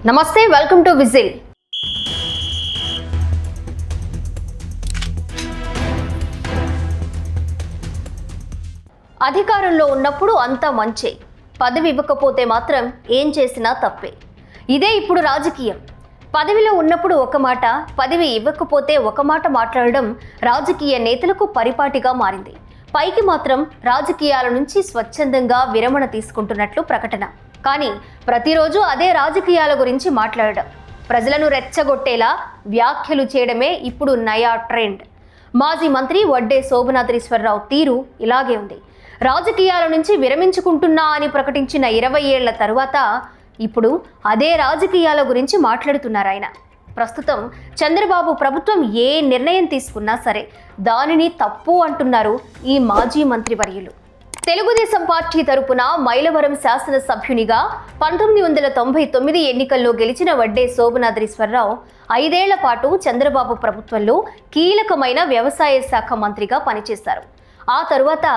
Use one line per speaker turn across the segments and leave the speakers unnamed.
నమస్తే, welcome to whistle. అధికారంలో ఉన్నప్పుడు అంతా మంచే, పదవి ఇవ్వకపోతే మాత్రం ఏం చేసినా తప్పే. ఇదే ఇప్పుడు రాజకీయం. పదవిలో ఉన్నప్పుడు ఒక మాట, పదవి ఇవ్వకపోతే ఒక మాట మాట్లాడడం రాజకీయ నేతలకు పరిపాటిగా మారింది. పైకి మాత్రం రాజకీయాల నుంచి స్వచ్ఛందంగా విరమణ తీసుకుంటున్నట్లు ప్రకటన. కానీ ప్రతిరోజు అదే రాజకీయాల గురించి మాట్లాడడం, ప్రజలను రెచ్చగొట్టేలా వ్యాఖ్యలు చేయడమే ఇప్పుడు నయా ట్రెండ్. మాజీ మంత్రి వడ్డే శోభనాద్రీశ్వరరావు తీరు ఇలాగే ఉంది. రాజకీయాల నుంచి విరమించుకుంటున్నా అని ప్రకటించిన 20 ఏళ్ల తరువాత ఇప్పుడు అదే రాజకీయాల గురించి మాట్లాడుతున్నారు ఆయన. ప్రస్తుతం చంద్రబాబు ప్రభుత్వం ఏ నిర్ణయం తీసుకున్నా సరే దానిని తప్పు అంటున్నారు ఈ మాజీ మంత్రివర్యులు. తెలుగుదేశం పార్టీ తరపున మైలవరం శాసనసభ్యునిగా 1999 ఎన్నికల్లో గెలిచిన వడ్డే శోభనాద్రీశ్వరరావు 5 ఏళ్ల పాటు చంద్రబాబు ప్రభుత్వంలో కీలకమైన వ్యవసాయ శాఖ మంత్రిగా పనిచేశారు. ఆ తరువాత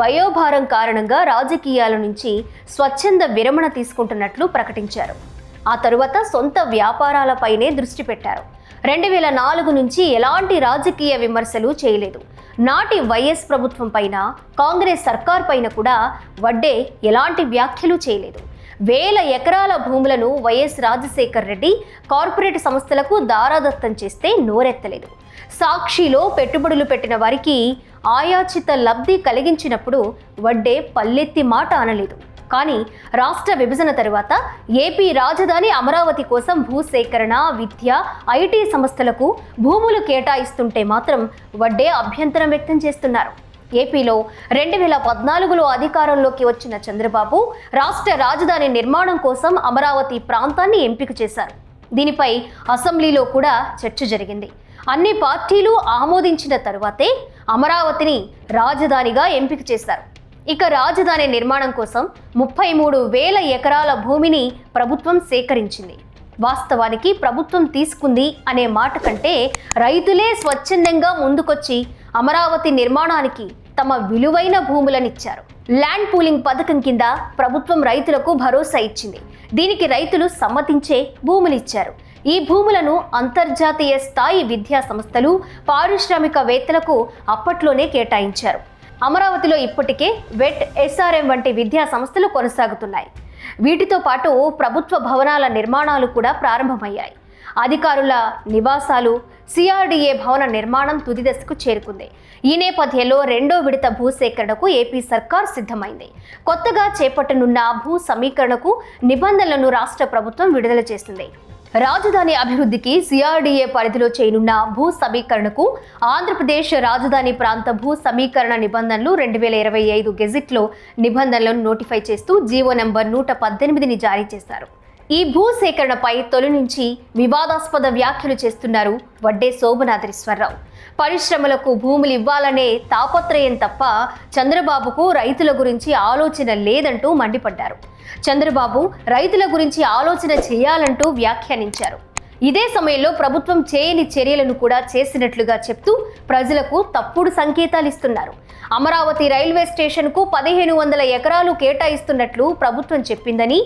వయోభారం కారణంగా రాజకీయాల నుంచి స్వచ్ఛంద విరమణ తీసుకుంటున్నట్లు ప్రకటించారు. ఆ తరువాత సొంత వ్యాపారాలపైనే దృష్టి పెట్టారు. 2004 నుంచి ఎలాంటి రాజకీయ విమర్శలు చేయలేదు. నాటి వైఎస్ ప్రభుత్వం పైన, కాంగ్రెస్ సర్కార్ పైన కూడా వడ్డే ఎలాంటి వ్యాఖ్యలు చేయలేదు. 1000 ఎకరాల భూములను వైఎస్ రాజశేఖర్ రెడ్డి కార్పొరేట్ సంస్థలకు దారాదత్తం చేస్తే నోరెత్తలేదు. సాక్షిలో పెట్టుబడులు పెట్టిన వారికి ఆయాచిత లబ్ధి కలిగించినప్పుడు వడ్డే పల్లెత్తి మాట అనలేదు. కానీ రాష్ట్ర విభజన తరువాత ఏపీ రాజధాని అమరావతి కోసం భూసేకరణ, విద్య, ఐటీ సంస్థలకు భూములు కేటాయిస్తుంటే మాత్రం వడ్డే అభ్యంతరం వ్యక్తం చేస్తున్నారు. ఏపీలో 2014లో అధికారంలోకి వచ్చిన చంద్రబాబు రాష్ట్ర రాజధాని నిర్మాణం కోసం అమరావతి ప్రాంతాన్ని ఎంపిక చేశారు. దీనిపై అసెంబ్లీలో కూడా చర్చ జరిగింది. అన్ని పార్టీలు ఆమోదించిన తరువాతే అమరావతిని రాజధానిగా ఎంపిక చేశారు. ఇక రాజధాని నిర్మాణం కోసం 33,000 ఎకరాల భూమిని ప్రభుత్వం సేకరించింది. వాస్తవానికి ప్రభుత్వం తీసుకుంది అనే మాట కంటే రైతులే స్వచ్ఛందంగా ముందుకొచ్చి అమరావతి నిర్మాణానికి తమ విలువైన భూములనిచ్చారు. ల్యాండ్ పూలింగ్ పథకం కింద ప్రభుత్వం రైతులకు భరోసా ఇచ్చింది. దీనికి రైతులు సమ్మతించే భూములిచ్చారు. ఈ భూములను అంతర్జాతీయ స్థాయి విద్యా సంస్థలు, పారిశ్రామికవేత్తలకు అప్పట్లోనే కేటాయించారు. అమరావతిలో ఇప్పటికే వెట్, ఎస్ఆర్ఎం వంటి విద్యా సంస్థలు కొనసాగుతున్నాయి. వీటితో పాటు ప్రభుత్వ భవనాల నిర్మాణాలు కూడా ప్రారంభమయ్యాయి. అధికారుల నివాసాలు, సిఆర్డీఏ భవన నిర్మాణం తుది దశకు చేరుకుంది. ఈ నేపథ్యంలో 2వ విడత భూసేకరణకు ఏపీ సర్కార్ సిద్ధమైంది. కొత్తగా చేపట్టనున్న భూ సమీకరణకు నిబంధనలను రాష్ట్ర ప్రభుత్వం విడుదల చేసింది. రాజధాని అభివృద్ధికి సిఆర్డీఏ పరిధిలో చేయనున్న భూ సమీకరణకు ఆంధ్రప్రదేశ్ రాజధాని ప్రాంత భూ సమీకరణ నిబంధనలు 2025 గెజిట్లో నిబంధనలను నోటిఫై చేస్తూ జీవో నెంబర్ 118ని జారీ చేశారు. ఈ భూ సేకరణపై తొలి నుంచి వివాదాస్పద వ్యాఖ్యలు చేస్తున్నారు వడ్డే శోభనాద్రీశ్వరరావు. పరిశ్రమలకు భూములు ఇవ్వాలనే తాపత్రయం తప్ప చంద్రబాబుకు రైతుల గురించి ఆలోచన లేదంటూ మండిపడ్డారు. చంద్రబాబు రైతుల గురించి ఆలోచన చేయాలంటూ వ్యాఖ్యానించారు. ఇదే సమయంలో ప్రభుత్వం చేయని చర్యలను కూడా చేసినట్లుగా చెప్తూ ప్రజలకు తప్పుడు సంకేతాలు ఇస్తున్నారు. అమరావతి రైల్వే స్టేషన్కు 1500 ఎకరాలు కేటాయిస్తున్నట్లు ప్రభుత్వం చెప్పిందని,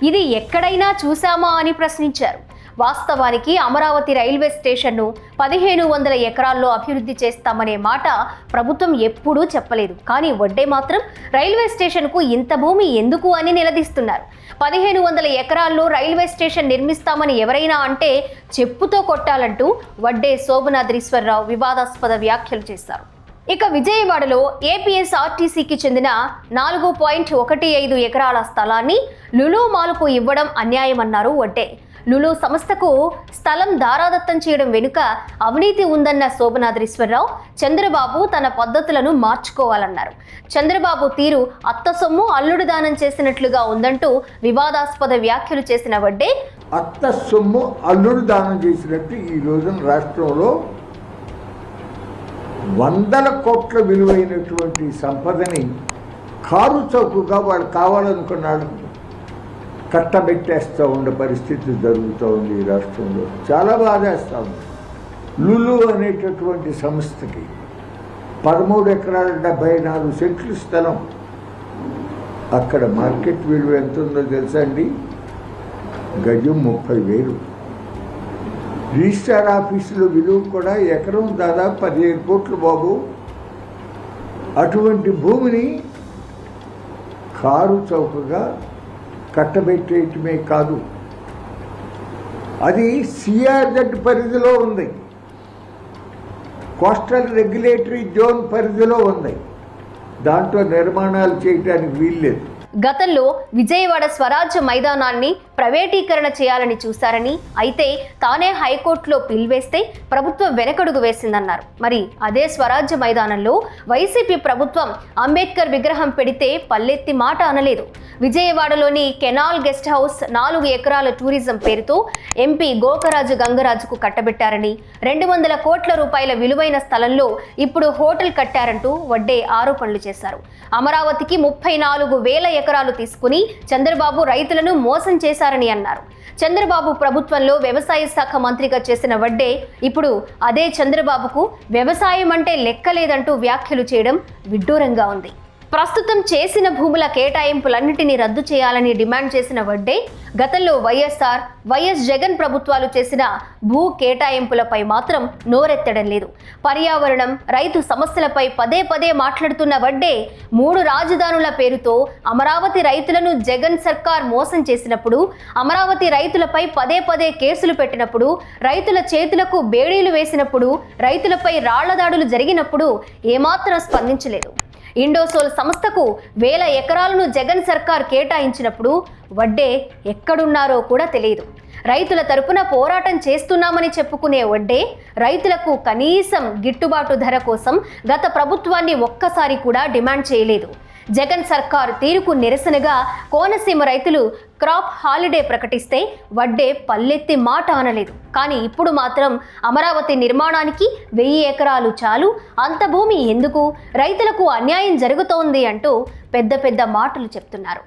ఇది ఎక్కడైనా చూశామా అని ప్రశ్నించారు. వాస్తవానికి అమరావతి రైల్వే స్టేషన్ను 1500 ఎకరాల్లో అభివృద్ధి చేస్తామనే మాట ప్రభుత్వం ఎప్పుడూ చెప్పలేదు. కానీ వడ్డే మాత్రం రైల్వే స్టేషన్కు ఇంత భూమి ఎందుకు అని నిలదీస్తున్నారు. 1500 ఎకరాల్లో రైల్వే స్టేషన్ నిర్మిస్తామని ఎవరైనా అంటే చెప్పుతో కొట్టాలంటూ వడ్డే శోభనాద్రీశ్వరరావు వివాదాస్పద వ్యాఖ్యలు చేశారు. ఇక విజయవాడలో ఏపీఎస్ఆర్టీసీకి చెందిన 4.15 ఎకరాల స్థలాన్ని లులు మాల్కు ఇవ్వడం అన్యాయమన్నారు వడ్డే. లులు సంస్థకు స్థలం దారాదత్తం చేయడం వెనుక అవినీతి ఉందన్న శోభనాద్రీశ్వరరావు చంద్రబాబు తన పద్ధతులను మార్చుకోవాలన్నారు. చంద్రబాబు తీరు అత్త సొమ్ము అల్లుడు దానం చేసినట్లుగా ఉందంటూ వివాదాస్పద వ్యాఖ్యలు చేసిన వడ్డే,
అత్త సొమ్ము అల్లుడు దానం చేసినట్టు ఈ రోజున రాష్ట్రంలో 100 కోట్ల విలువైనటువంటి సంపదని కారు చౌకగా వాడు కావాలనుకున్నాడు కట్టబెట్టేస్తూ ఉండే పరిస్థితి జరుగుతూ ఉంది ఈ రాష్ట్రంలో. చాలా బాధేస్తూ ఉంది. లులు అనేటటువంటి సంస్థకి 13 ఎకరాల 74 సెంట్లు స్థలం అక్కడ మార్కెట్ విలువ ఎంత ఉందో తెలుసా అండి? గజం 30,000. రిజిస్ట్రార్ ఆఫీసులో విలువ కూడా ఎకరం దాదాపు 15 కోట్లు బాబు. అటువంటి భూమిని కారు చౌకగా కట్టబెట్టేయటమే కాదు, అది సిఆర్జెడ్ పరిధిలో ఉంది, కోస్టల్ రెగ్యులేటరీ జోన్ పరిధిలో ఉంది. దాంట్లో నిర్మాణాలు చేయడానికి వీల్లేదు.
గతంలో విజయవాడ స్వరాజ్య మైదానాన్ని ప్రైవేటీకరణ చేయాలని చూశారని, అయితే తానే హైకోర్టులో పిల్వేస్తే ప్రభుత్వం వెనకడుగు వేసిందన్నారు. మరి అదే స్వరాజ్య మైదానంలో వైసీపీ ప్రభుత్వం అంబేద్కర్ విగ్రహం పెడితే పల్లెత్తి మాట అనలేదు. విజయవాడలోని కెనాల్ గెస్ట్ హౌస్ 4 ఎకరాల టూరిజం పేరుతో ఎంపీ గోకరాజు గంగరాజుకు కట్టబెట్టారని, 200 కోట్ల రూపాయల విలువైన స్థలంలో ఇప్పుడు హోటల్ కట్టారంటూ వడ్డే ఆరోపణలు చేశారు. అమరావతికి 34,000 ఎకరాలు తీసుకుని చంద్రబాబు రైతులను మోసం చేశారని అన్నారు. చంద్రబాబు ప్రభుత్వంలో వ్యవసాయ శాఖ మంత్రిగా చేసిన వడ్డే ఇప్పుడు అదే చంద్రబాబుకు వ్యవసాయం అంటే లెక్కలేదంటూ వ్యాఖ్యలు చేయడం విడ్డూరంగా ఉంది. ప్రస్తుతం చేసిన భూముల కేటాయింపులన్నింటినీ రద్దు చేయాలని డిమాండ్ చేసిన వడ్డే గతంలో వైఎస్ జగన్ ప్రభుత్వాలు చేసిన భూ కేటాయింపులపై మాత్రం నోరెత్తడం లేదు. పర్యావరణం, రైతు సమస్యలపై పదే మాట్లాడుతున్న వడ్డే 3 రాజధానుల పేరుతో అమరావతి రైతులను జగన్ సర్కార్ మోసం చేసినప్పుడు, అమరావతి రైతులపై పదే కేసులు పెట్టినప్పుడు, రైతుల చేతులకు బేడీలు వేసినప్పుడు, రైతులపై రాళ్ల దాడులు జరిగినప్పుడు ఏమాత్రం స్పందించలేదు. ఇండోసోల్ సంస్థకు 1000 ఎకరాలను జగన్ సర్కార్ కేటాయించినప్పుడు వడ్డే ఎక్కడున్నారో కూడా తెలియదు. రైతుల తరపున పోరాటం చేస్తున్నామని చెప్పుకునే వడ్డే రైతులకు కనీసం గిట్టుబాటు ధర కోసం గత ప్రభుత్వాన్ని ఒక్కసారి కూడా డిమాండ్ చేయలేదు. జగన్ సర్కారు తీరుకు నిరసనగా కోనసీమ రైతులు క్రాప్ హాలిడే ప్రకటిస్తే వడ్డే పల్లెత్తి మాట అనలేదు. కానీ ఇప్పుడు మాత్రం అమరావతి నిర్మాణానికి 1000 ఎకరాలు చాలు, అంత భూమి ఎందుకు, రైతులకు అన్యాయం జరుగుతోంది అంటూ పెద్ద మాటలు చెప్తున్నారు.